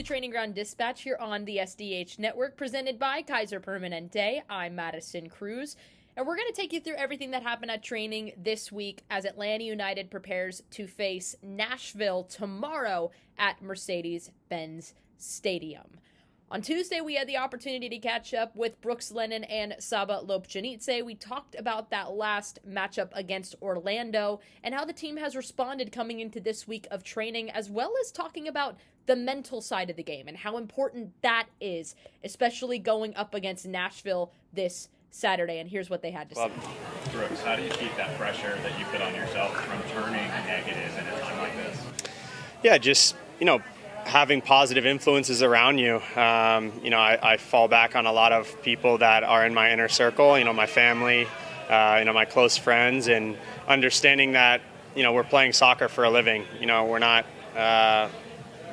Training Ground Dispatch here on the SDH Network, presented by Kaiser Permanente. I'm Madison Crews, and we're going to take you through everything that happened at training this week as Atlanta United prepares to face Nashville tomorrow at Mercedes-Benz Stadium. On Tuesday, we had the opportunity to catch up with Brooks Lennon and Saba Lobjanidze. We talked about that last matchup against Orlando and how the team has responded coming into this week of training, as well as talking about the mental side of the game and how important that is, especially going up against Nashville this Saturday. And here's what they had to say. Brooks, how do you keep that pressure that you put on yourself from turning negative in a time like this? Yeah, just, having positive influences around you. I fall back on a lot of people that are in my inner circle, my family, my close friends, and understanding that, we're playing soccer for a living. We're not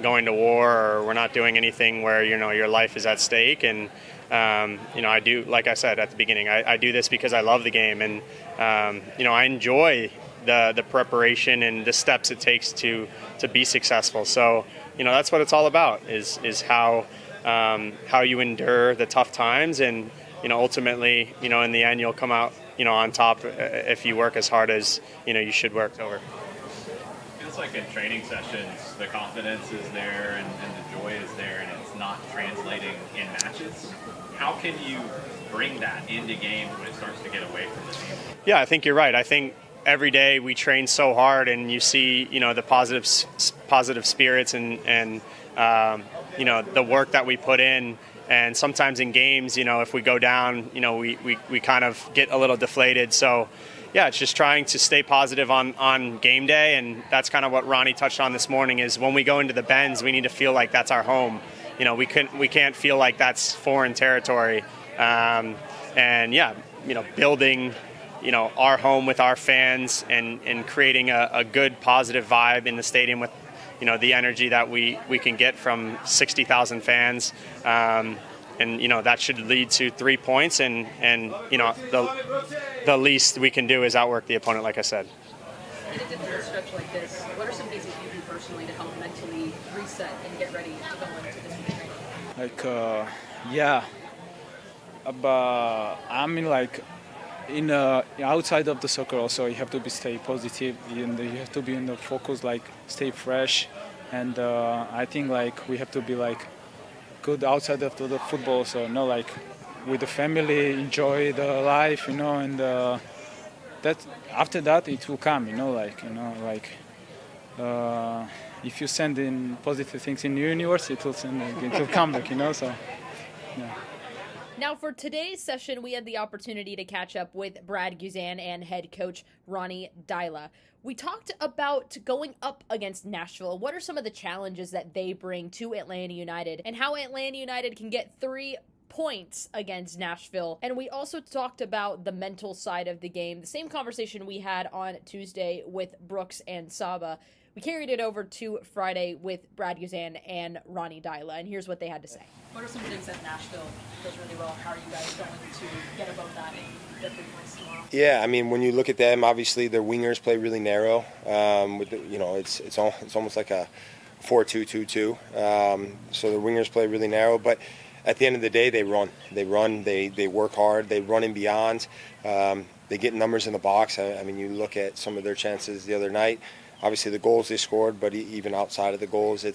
going to war, or we're not doing anything where, your life is at stake. And, I do, like I said at the beginning, I do this because I love the game. And, I enjoy the preparation and the steps it takes to be successful. So, that's what it's all about, is how you endure the tough times, and ultimately, in the end, you'll come out on top if you work as hard as you should work over. Feels like in training sessions, the confidence is there and the joy is there, and it's not translating in matches. How can you bring that into games when it starts to get away from the team? Yeah, I think you're right. I think every day we train so hard, and you see, the positive spirits and the work that we put in. And sometimes in games, if we go down, we kind of get a little deflated. So, yeah, it's just trying to stay positive on game day. And that's kind of what Ronnie touched on this morning, is when we go into the Benz, we need to feel like that's our home. We can't feel like that's foreign territory. Building our home with our fans and creating a good positive vibe in the stadium with, the energy that we can get from 60,000 fans. That should lead to 3 points. And the least we can do is outwork the opponent, like I said. In a difficult stretch like this, what are some things that you do personally to help mentally reset and get ready to go into this week? In outside of the soccer also, you have to stay positive, and you have to be in the focus, stay fresh. And I think we have to be good outside of the football, so with the family, enjoy the life, and that after that it will come, if you send in positive things in the universe, it will come back, so yeah. Now, for today's session, we had the opportunity to catch up with Brad Guzan and head coach Ronny Deila. We talked about going up against Nashville. What are some of the challenges that they bring to Atlanta United, and how Atlanta United can get 3 points against Nashville? And we also talked about the mental side of the game, the same conversation we had on Tuesday with Brooks and Saba. We carried it over to Friday with Brad Guzan and Ronny Deila, and here's what they had to say. What are some things that Nashville does really well? How are you guys going to get above that and get 3 points tomorrow? Yeah, when you look at them, obviously their wingers play really narrow. It's almost like a 4-2-2-2. So the wingers play really narrow, but at the end of the day, they run. They work hard. They run and beyond. They get numbers in the box. You look at some of their chances the other night. Obviously, the goals they scored, but even outside of the goals,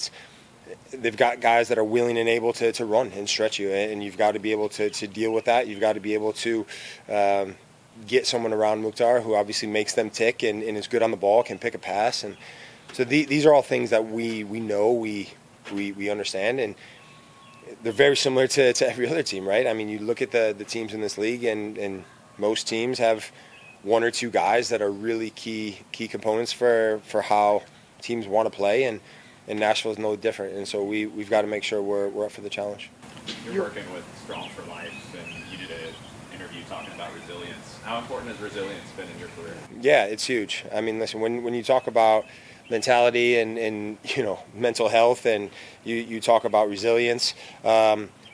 they've got guys that are willing and able to run and stretch you, and you've got to be able to deal with that. You've got to be able to get someone around Mukhtar who obviously makes them tick and is good on the ball, can pick a pass. And so these are all things that we know, we understand, and they're very similar to every other team, right? You look at the teams in this league, and most teams have 1 or 2 guys that are really key components for how teams want to play, and Nashville is no different. And so we've got to make sure we're up for the challenge. You're working with Strong for Life, and you did an interview talking about resilience. How important has resilience been in your career? Yeah, it's huge. Listen, when you talk about mentality and mental health, and you talk about resilience,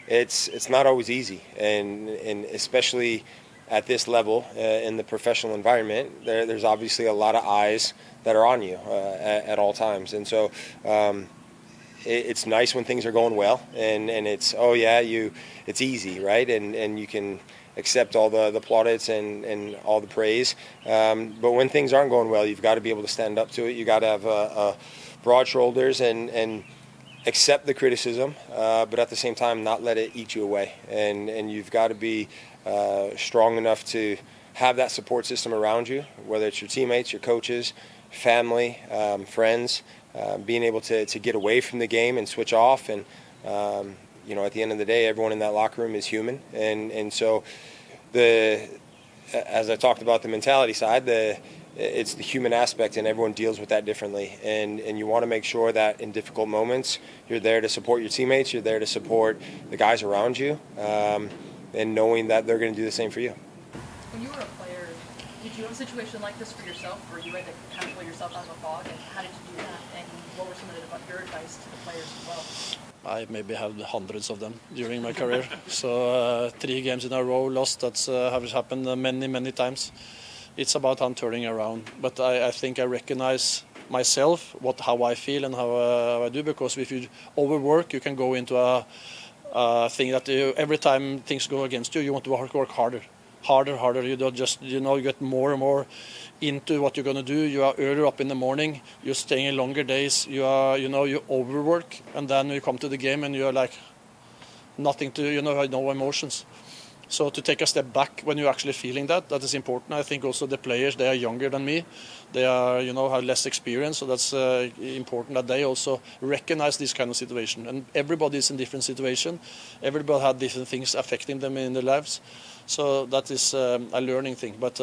it's not always easy, and especially at this level in the professional environment, there's obviously a lot of eyes that are on you at all times. And so it's nice when things are going well, and it's, oh yeah, it's easy, right? And you can accept all the plaudits and all the praise. But when things aren't going well, you've got to be able to stand up to it. You got to have broad shoulders and accept the criticism, but at the same time not let it eat you away. And you've got to be strong enough to have that support system around you, whether it's your teammates, your coaches, family, friends, being able to get away from the game and switch off. And at the end of the day, everyone in that locker room is human. And so as I talked about the mentality side, it's the human aspect, and everyone deals with that differently. And you want to make sure that in difficult moments, you're there to support your teammates, you're there to support the guys around you, and knowing that they're going to do the same for you. When you were a player, did you have a situation like this for yourself where you had to kind of pull yourself out of a fog, and how did you do that? And what were some of your advice to the players as well? I maybe had hundreds of them during my career. So 3 games in a row lost, that's has happened many times. It's about how I'm turning around. But I think I recognize myself, how I feel and how I do, because if you overwork, you can go into a thing that every time things go against you, you want to work harder. You don't just, you get more and more into what you're going to do. You are earlier up in the morning, you're staying in longer days, you overwork, and then you come to the game and you're like nothing to, no emotions. So to take a step back when you're actually feeling that is important. I think also the players, they are younger than me. They are, have less experience, so that's important that they also recognize this kind of situation. And everybody is in different situation. Everybody had different things affecting them in their lives. So that is a learning thing. But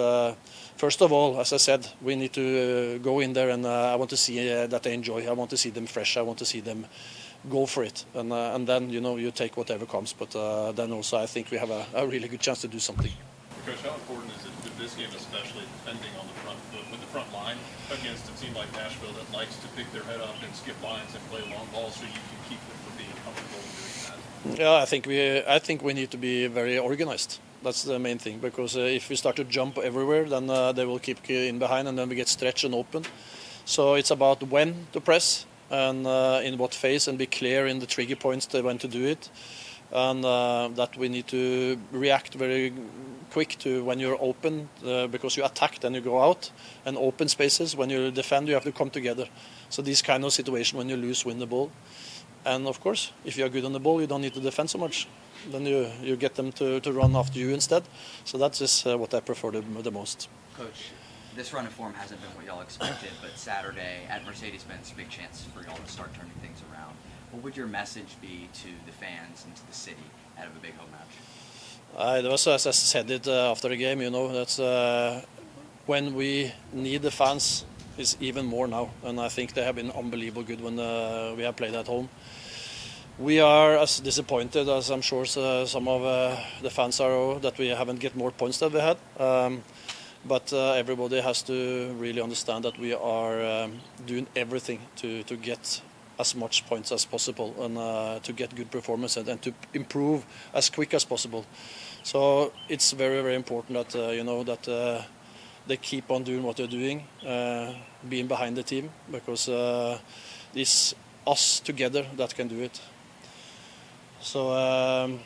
first of all, as I said, we need to go in there, and I want to see that they enjoy. I want to see them fresh. I want to see them go for it, and then you take whatever comes. But then also I think we have a really good chance to do something. Coach, how important is it in this game, especially depending on the front foot, with the front line against a team like Nashville that likes to pick their head up and skip lines and play long balls, so you can keep them from being comfortable in doing that? Yeah, I think we need to be very organized. That's the main thing, because if we start to jump everywhere, then they will keep in behind, and then we get stretched and open. So it's about when to press and in what phase, and be clear in the trigger points when to do it, and that we need to react very quick to when you're open, because you attack, then you go out, and open spaces when you defend, you have to come together. So this kind of situation when you win the ball. And of course, if you are good on the ball, you don't need to defend so much. Then you get them to run after you instead. So that's just what I prefer the most. Coach, this run of form hasn't been what y'all expected, but Saturday at Mercedes-Benz, big chance for y'all to start turning things around. What would your message be to the fans and to the city out of a big home match? It was, as I said it after the game, that's when we need the fans is even more now, and I think they have been unbelievable good when we have played at home. We are as disappointed as I'm sure some of the fans are, that we haven't get more points that we had. But everybody has to really understand that we are doing everything to get as much points as possible, and to get good performance and to improve as quick as possible. So it's very, very important that that they keep on doing what they're doing, being behind the team, because it's us together that can do it. So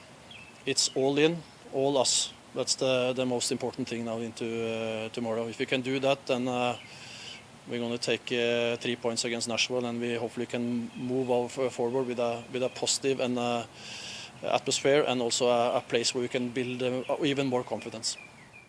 it's all in, all us. That's the most important thing now into tomorrow. If we can do that, then we're going to take 3 points against Nashville, and we hopefully can move forward with a positive and atmosphere, and also a place where we can build even more confidence.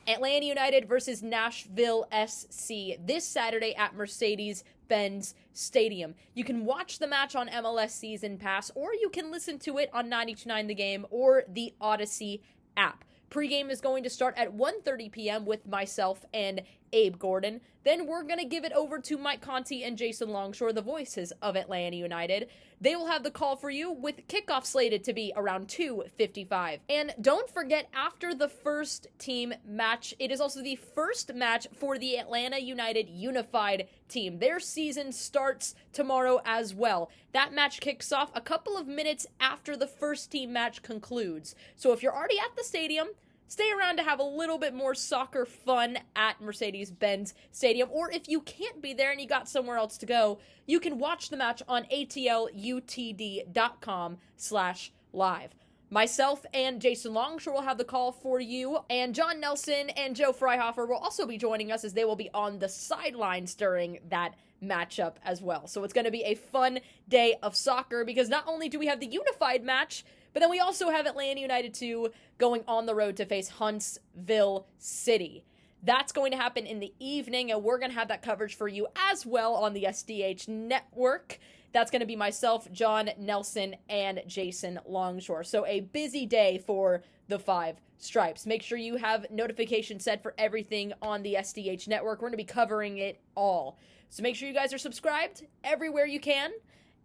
Atlanta United versus Nashville SC this Saturday at Mercedes-Benz Stadium. You can watch the match on MLS Season Pass, or you can listen to it on 92.9 The Game or the Odyssey app. Pregame is going to start at 1:30 p.m. with myself and Abe Gordon. Then we're going to give it over to Mike Conti and Jason Longshore, the voices of Atlanta United. They will have the call for you, with kickoff slated to be around 2:55. And don't forget, after the first team match, it is also the first match for the Atlanta United Unified team. Their season starts tomorrow as well. That match kicks off a couple of minutes after the first team match concludes. So if you're already at the stadium, stay around to have a little bit more soccer fun at Mercedes-Benz Stadium. Or if you can't be there and you got somewhere else to go, you can watch the match on atlutd.com/live. Myself and Jason Longshore will have the call for you, and John Nelson and Joe Freihofer will also be joining us as they will be on the sidelines during that matchup as well. So it's going to be a fun day of soccer because not only do we have the unified match, but then we also have Atlanta United 2 going on the road to face Huntsville City. That's going to happen in the evening, and we're going to have that coverage for you as well on the SDH network. That's going to be myself, John Nelson, and Jason Longshore. So a busy day for the Five Stripes. Make sure you have notifications set for everything on the SDH network. We're going to be covering it all. So make sure you guys are subscribed everywhere you can.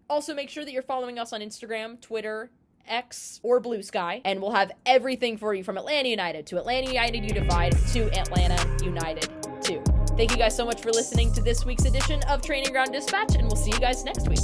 Also, make sure that you're following us on Instagram, Twitter, X, or Blue Sky. And we'll have everything for you from Atlanta United to Atlanta United Unified to Atlanta United 2. Thank you guys so much for listening to this week's edition of Training Ground Dispatch, and we'll see you guys next week.